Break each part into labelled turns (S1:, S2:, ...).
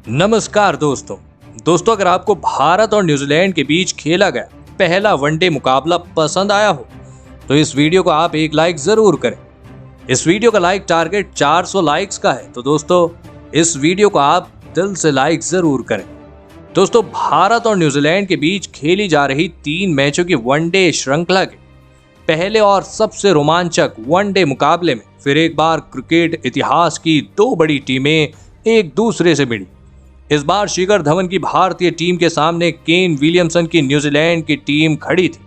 S1: नमस्कार दोस्तों अगर आपको भारत और न्यूजीलैंड के बीच खेला गया पहला वनडे मुकाबला पसंद आया हो तो इस वीडियो को आप एक लाइक जरूर करें। इस वीडियो का लाइक टारगेट 400 लाइक्स का है, तो दोस्तों इस वीडियो को आप दिल से लाइक जरूर करें। दोस्तों, भारत और न्यूजीलैंड के बीच खेली जा रही 3 मैचों की वनडे श्रृंखला के पहले और सबसे रोमांचक वनडे मुकाबले में फिर एक बार क्रिकेट इतिहास की 2 बड़ी टीमें एक दूसरे से भिड़ी। इस बार शिखर धवन की भारतीय टीम के सामने केन विलियमसन की न्यूजीलैंड की टीम खड़ी थी।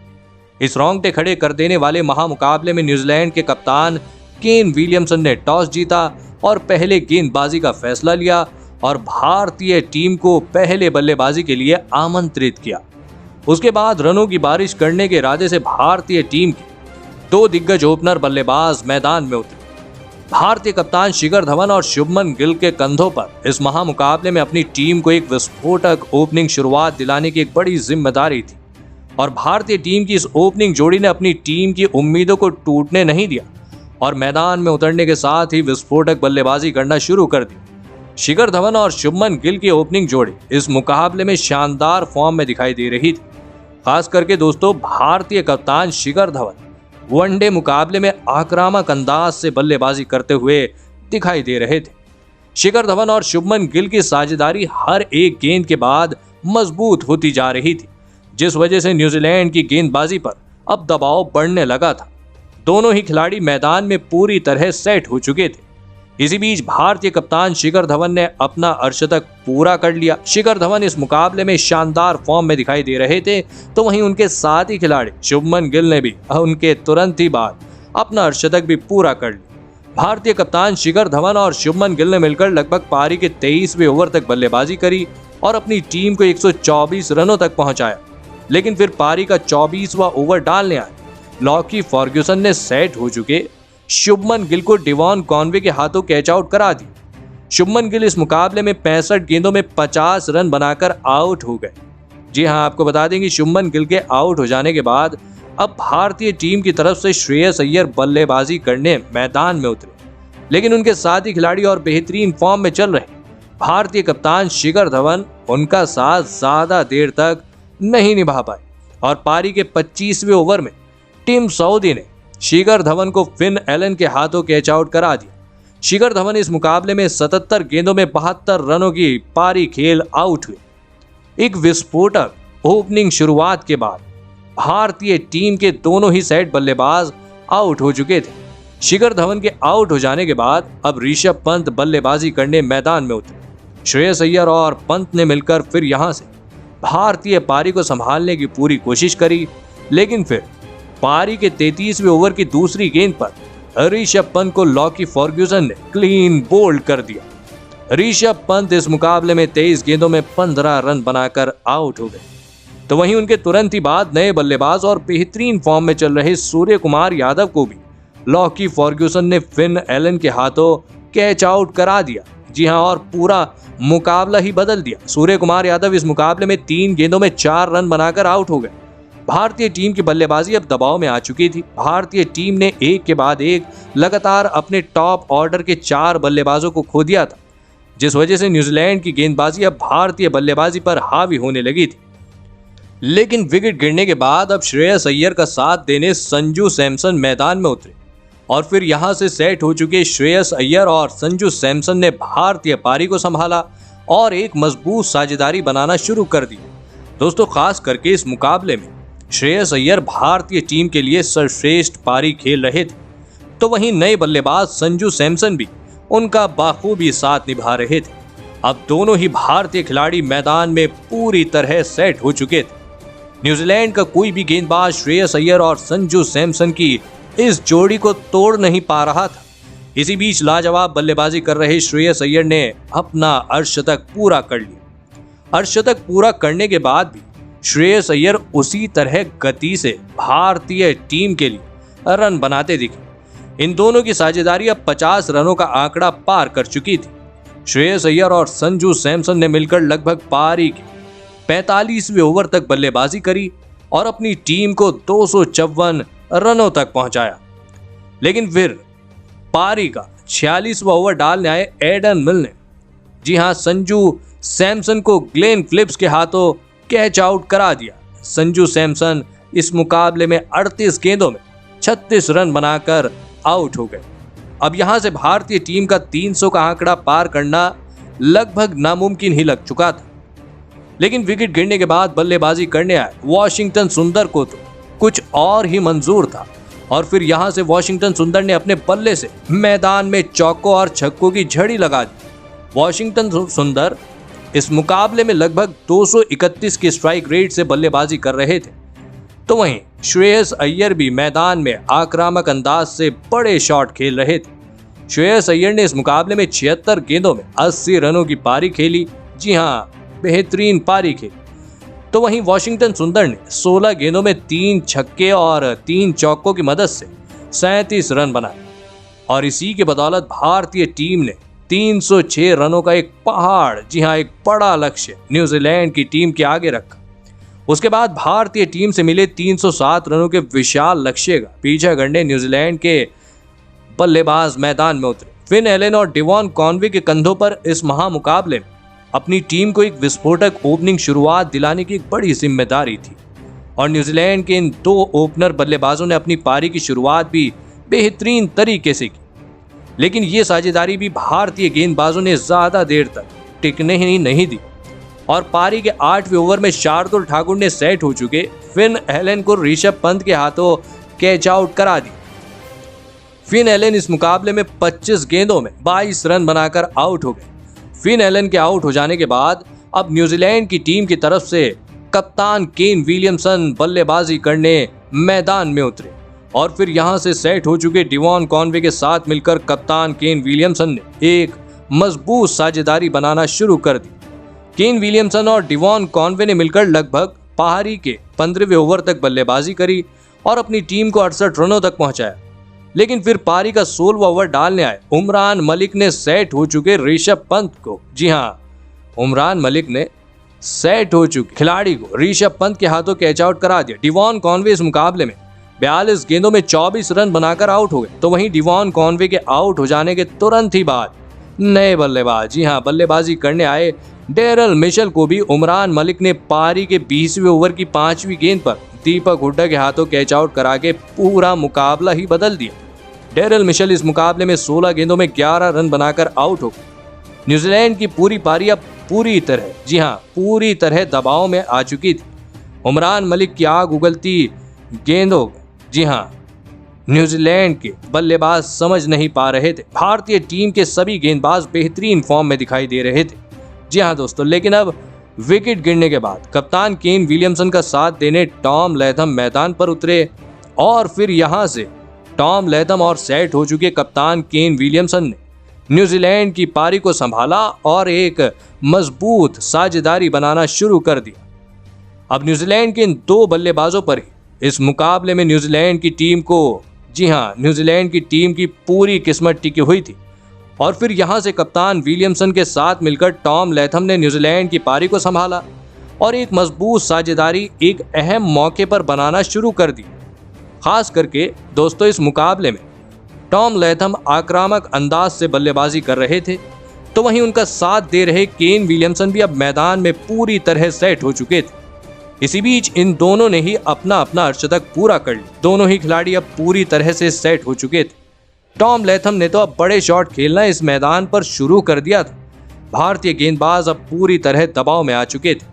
S1: इस रोंगटे खड़े कर देने वाले महामुकाबले में न्यूजीलैंड के कप्तान केन विलियमसन ने टॉस जीता और पहले गेंदबाजी का फैसला लिया और भारतीय टीम को पहले बल्लेबाजी के लिए आमंत्रित किया। उसके बाद रनों की बारिश करने के इरादे से भारतीय टीम के 2 दिग्गज ओपनर बल्लेबाज मैदान में उतरे। भारतीय कप्तान शिखर धवन और शुभमन गिल के कंधों पर इस महामुकाबले में अपनी टीम को एक विस्फोटक ओपनिंग शुरुआत दिलाने की एक बड़ी जिम्मेदारी थी और भारतीय टीम की इस ओपनिंग जोड़ी ने अपनी टीम की उम्मीदों को टूटने नहीं दिया और मैदान में उतरने के साथ ही विस्फोटक बल्लेबाजी करना शुरू कर दी। शिखर धवन और शुभमन गिल की ओपनिंग जोड़ी इस मुकाबले में शानदार फॉर्म में दिखाई दे रही थी। खास करके दोस्तों, भारतीय कप्तान शिखर धवन वनडे मुकाबले में आक्रामक अंदाज से बल्लेबाजी करते हुए दिखाई दे रहे थे। शिखर धवन और शुभमन गिल की साझेदारी हर एक गेंद के बाद मजबूत होती जा रही थी, जिस वजह से न्यूजीलैंड की गेंदबाजी पर अब दबाव बढ़ने लगा था। दोनों ही खिलाड़ी मैदान में पूरी तरह सेट हो चुके थे। इसी बीच भारतीय कप्तान शिखर धवन ने अपना अर्धशतक पूरा कर लिया। शिखर धवन इस मुकाबले में शानदार फॉर्म में दिखाई दे रहे थे, तो वहीं उनके साथी खिलाड़ी शुभमन गिल ने भी उनके तुरंत ही बाद अपना अर्धशतक भी पूरा कर लिया। भारतीय कप्तान शिखर धवन और शुभमन गिल ने मिलकर लगभग पारी के 23वें ओवर तक बल्लेबाजी करी और अपनी टीम को 124 रनों तक पहुंचाया। लेकिन फिर पारी का 24वां ओवर डालने आए लॉकी फर्ग्यूसन ने सेट हो चुके शुभमन गिल को डेवॉन कॉनवे के हाथों कैच आउट करा दी। शुभमन गिल इस मुकाबले में 65 गेंदों में 50 रन बनाकर आउट हो गए। जी हां, आपको बता दें कि शुभमन गिल के आउट हो जाने के बाद अब भारतीय टीम की तरफ से श्रेयस अय्यर बल्लेबाजी करने मैदान में उतरे, लेकिन उनके साथी खिलाड़ी और बेहतरीन फॉर्म में चल रहे भारतीय कप्तान शिखर धवन उनका साथ ज्यादा देर तक नहीं निभा पाए और पारी के 25वें ओवर में टीम सऊदी ने शिखर धवन को फिन एलन के हाथों कैच आउट करा दिया। शिखर धवन इस मुकाबले में 77 गेंदों में 72 रनों की पारी खेल आउट हुए। एक विस्फोटक ओपनिंग शुरुआत के बाद भारतीय टीम के दोनों ही सेट बल्लेबाज आउट हो चुके थे। शिखर धवन के आउट हो जाने के बाद अब ऋषभ पंत बल्लेबाजी करने मैदान में उतरे। श्रेयस अय्यर और पंत ने मिलकर फिर यहां से भारतीय पारी को संभालने की पूरी कोशिश करी, लेकिन फिर पारी के 33वें ओवर की दूसरी गेंद पर ऋषभ पंत को लॉकी फर्ग्यूसन ने क्लीन बोल्ड कर दिया। ऋषभ पंत इस मुकाबले में 23 गेंदों में 15 रन बनाकर आउट हो गए। तो वहीं उनके तुरंत ही बाद नए बल्लेबाज और बेहतरीन फॉर्म में चल रहे सूर्य कुमार यादव को भी लॉकी फर्ग्यूसन ने फिन एलन के हाथों कैच आउट करा दिया। जी हां, और पूरा मुकाबला ही बदल दिया। सूर्य कुमार यादव इस मुकाबले में 3 गेंदों में 4 रन बनाकर आउट हो गए। भारतीय टीम की बल्लेबाजी अब दबाव में आ चुकी थी। भारतीय टीम ने एक के बाद एक लगातार अपने टॉप ऑर्डर के 4 बल्लेबाजों को खो दिया था, जिस वजह से न्यूजीलैंड की गेंदबाजी अब भारतीय बल्लेबाजी पर हावी होने लगी थी। लेकिन विकेट गिरने के बाद अब श्रेयस अय्यर का साथ देने संजू सैमसन मैदान में उतरे और फिर यहां से सेट हो चुके श्रेयस अय्यर और संजू सैमसन ने भारतीय पारी को संभाला और एक मजबूत साझेदारी बनाना शुरू कर दी। दोस्तों, खास करके इस मुकाबले में श्रेयस अय्यर भारतीय टीम के लिए सर्वश्रेष्ठ पारी खेल रहे थे, तो वहीं नए बल्लेबाज संजू सैमसन भी उनका बाखूबी साथ निभा रहे थे। अब दोनों ही भारतीय खिलाड़ी मैदान में पूरी तरह सेट हो चुके थे। न्यूजीलैंड का कोई भी गेंदबाज श्रेयस अय्यर और संजू सैमसन की इस जोड़ी को तोड़ नहीं पा रहा था। इसी बीच लाजवाब बल्लेबाजी कर रहे श्रेयस अय्यर ने अपना अर्धशतक पूरा कर लिया। अर्धशतक पूरा करने के बाद भी श्रेयस अय्यर उसी तरह गति से भारतीय टीम के लिए रन बनाते दिखे। इन दोनों की साझेदारी अब 50 रनों का आंकड़ा पार कर चुकी थी। श्रेयस अय्यर और संजू सैमसन ने मिलकर लगभग पारी के 45वें ओवर तक बल्लेबाजी करी और अपनी टीम को 254 रनों तक पहुंचाया। लेकिन फिर पारी का 46वां ओवर डालने आए एडन मिल ने, जी हां, संजू सैमसन को ग्लेन फिलिप्स के हाथों कैच आउट करा दिया। संजू सैमसन इस मुकाबले में 38 गेंदों में 36 रन बनाकर आउट हो गए। अब यहां से भारतीय टीम का 300 का आंकड़ा पार करना लगभग नामुमकिन ही लग चुका था। लेकिन विकेट गिरने के बाद बल्लेबाजी करने आए वॉशिंगटन सुंदर को तो कुछ और ही मंजूर था और फिर यहां से वॉशिंगटन सुंदर ने अपने बल्ले से मैदान में चौकों और छक्कों की झड़ी लगा दी। वॉशिंगटन सुंदर इस मुकाबले में लगभग 231 की स्ट्राइक रेट से बल्लेबाजी कर रहे थे। तो वहीं श्रेयस अय्यर भी मैदान में आक्रामक अंदाज से बड़े शॉट खेल रहे थे। श्रेयस अय्यर ने इस मुकाबले में 76 गेंदों में 80 रनों की पारी खेली। जी हां, बेहतरीन पारी खेली। तो वहीं वॉशिंगटन सुंदर ने 16 गेंदों में 3 छक्के और 3 चौकों की मदद से 37 रन बनाए और इसी के बदौलत भारतीय टीम ने 306 रनों का एक पहाड़, जी हां एक बड़ा लक्ष्य न्यूजीलैंड की टीम के आगे रखा। उसके बाद भारतीय टीम से मिले 307 रनों के विशाल लक्ष्य का पीछा करने न्यूजीलैंड के बल्लेबाज मैदान में उतरे। फिन एलन और डेवॉन कॉनवे के कंधों पर इस महामुकाबले में अपनी टीम को एक विस्फोटक ओपनिंग शुरुआत दिलाने की एक बड़ी जिम्मेदारी थी और न्यूजीलैंड के इन 2 ओपनर बल्लेबाजों ने अपनी पारी की शुरुआत भी बेहतरीन तरीके से की। लेकिन ये साझेदारी भी भारतीय गेंदबाजों ने ज्यादा देर तक टिकने ही नहीं दी और पारी के 8वें ओवर में शार्दुल ठाकुर ने सेट हो चुके फिन एलन को ऋषभ पंत के हाथों कैच आउट करा दी। फिन एलन इस मुकाबले में 25 गेंदों में 22 रन बनाकर आउट हो गए। फिन एलन के आउट हो जाने के बाद अब न्यूजीलैंड की टीम की तरफ से कप्तान केन विलियमसन बल्लेबाजी करने मैदान में उतरे और फिर यहां से सेट हो चुके डेवॉन कॉनवे के साथ मिलकर कप्तान केन विलियमसन ने एक मजबूत साझेदारी बनाना शुरू कर दी। केन विलियमसन और डेवॉन कॉनवे ने मिलकर लगभग पारी के 15वें ओवर तक बल्लेबाजी करी और अपनी टीम को 68 रनों तक पहुंचाया। लेकिन फिर पारी का 16वां ओवर डालने आए उमरान मलिक ने सेट हो चुके ऋषभ पंत को, जी हां उमरान मलिक ने सेट हो चुके खिलाड़ी को ऋषभ पंत के हाथों कैच आउट करा दिया। डेवॉन कॉनवे इस मुकाबले में 42 गेंदों में 24 रन बनाकर आउट हो गए। तो वहीं डेवॉन कॉनवे के आउट हो जाने के तुरंत ही बाद नए बल्लेबाज, जी हां बल्लेबाजी करने आए डेरल मिशेल को भी उमरान मलिक ने पारी के 20वें ओवर की 5वीं गेंद पर दीपक हुड्डा के हाथों कैच आउट करा के पूरा मुकाबला ही बदल दिया। डेरल मिशेल इस मुकाबले में 16 गेंदों में 11 रन बनाकर आउट हो गए। न्यूजीलैंड की पूरी पारी अब पूरी तरह, जी हां पूरी तरह दबाव में आ चुकी थी। उमरान मलिक की आग उगलती गेंदों, जी हां न्यूजीलैंड के बल्लेबाज समझ नहीं पा रहे थे। भारतीय टीम के सभी गेंदबाज बेहतरीन फॉर्म में दिखाई दे रहे थे। जी हां दोस्तों, लेकिन अब विकेट गिरने के बाद कप्तान केन विलियमसन का साथ देने टॉम लैथम मैदान पर उतरे और फिर यहां से टॉम लैथम और सेट हो चुके कप्तान केन विलियमसन ने न्यूजीलैंड की पारी को संभाला और एक मजबूत साझेदारी बनाना शुरू कर दिया। अब न्यूजीलैंड के इन 2 बल्लेबाजों पर ही इस मुकाबले में न्यूजीलैंड की टीम को, जी हां न्यूजीलैंड की टीम की पूरी किस्मत टिकी हुई थी और फिर यहां से कप्तान विलियमसन के साथ मिलकर टॉम लैथम ने न्यूजीलैंड की पारी को संभाला और एक मजबूत साझेदारी एक अहम मौके पर बनाना शुरू कर दी। खास करके दोस्तों इस मुकाबले में टॉम लैथम आक्रामक अंदाज से बल्लेबाजी कर रहे थे, तो वहीं उनका साथ दे रहे केन विलियमसन भी अब मैदान में पूरी तरह सेट हो चुके थे। इसी बीच इन दोनों ने ही अपना अपना अर्धशतक पूरा कर लिया। दोनों ही खिलाड़ी अब पूरी तरह से सेट हो चुके थे। टॉम लैथम ने तो अब बड़े शॉट खेलना इस मैदान पर शुरू कर दिया था। भारतीय गेंदबाज अब पूरी तरह दबाव में आ चुके थे।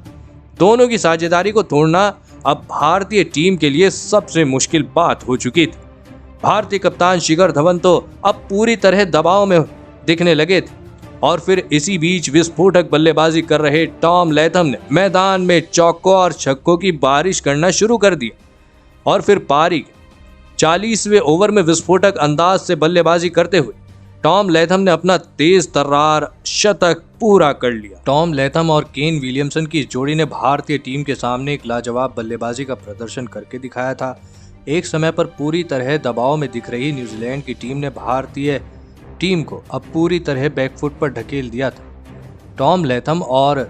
S1: दोनों की साझेदारी को तोड़ना अब भारतीय टीम के लिए सबसे मुश्किल बात हो चुकी थी। भारतीय कप्तान शिखर धवन तो अब पूरी तरह दबाव में दिखने लगे थे और फिर इसी बीच विस्फोटक बल्लेबाजी कर रहे टॉम लैथम ने मैदान में चौकों और छक्कों की बारिश करना शुरू कर दिया और फिर पारी के 40वें ओवर में विस्फोटक अंदाज से बल्लेबाजी करते हुए टॉम लैथम ने अपना तेज तर्रार शतक पूरा कर लिया। टॉम लैथम और केन विलियमसन की जोड़ी ने भारतीय टीम के सामने एक लाजवाब बल्लेबाजी का प्रदर्शन करके दिखाया था। एक समय पर पूरी तरह दबाव में दिख रही न्यूजीलैंड की टीम ने भारतीय टीम को अब पूरी तरह बैकफुट पर ढकेल दिया था। टॉम लैथम और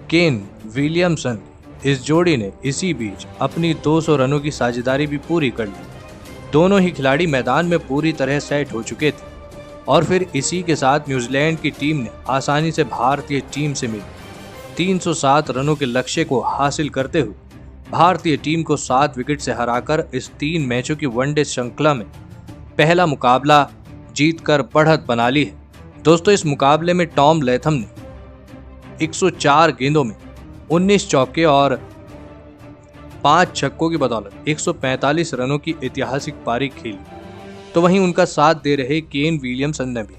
S1: केन विलियमसन इस जोड़ी ने इसी बीच अपनी 200 रनों की साझेदारी भी पूरी कर ली। दोनों ही खिलाड़ी मैदान में पूरी तरह सेट हो चुके थे। और फिर इसी के साथ न्यूजीलैंड की टीम ने आसानी से भारतीय टीम से मिली 307 रनों के लक्ष्य को हासिल करते हुए भारतीय टीम को 7 विकेट से हराकर इस 3 मैचों की वनडे श्रृंखला में पहला मुकाबला जीतकर बढ़त बना ली है। दोस्तों, इस मुकाबले में टॉम लैथम ने 104 गेंदों में 19 चौके और 5 छक्कों की बदौलत 145 रनों की ऐतिहासिक पारी खेली। तो वहीं उनका साथ दे रहे केन विलियमसन ने भी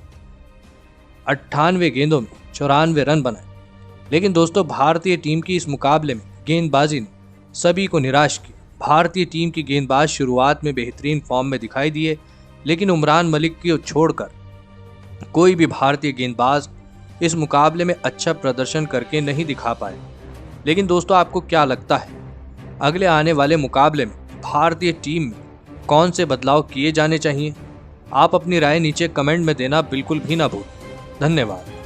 S1: 98 गेंदों में 94 रन बनाए। लेकिन दोस्तों, भारतीय टीम की इस मुकाबले में गेंदबाजी ने सभी को निराश किया। भारतीय टीम की गेंदबाज शुरुआत में बेहतरीन फॉर्म में दिखाई दिए, लेकिन उमरान मलिक को छोड़कर कोई भी भारतीय गेंदबाज इस मुकाबले में अच्छा प्रदर्शन करके नहीं दिखा पाए। लेकिन दोस्तों, आपको क्या लगता है अगले आने वाले मुकाबले में भारतीय टीम में कौन से बदलाव किए जाने चाहिए? आप अपनी राय नीचे कमेंट में देना बिल्कुल भी ना भूलें। धन्यवाद।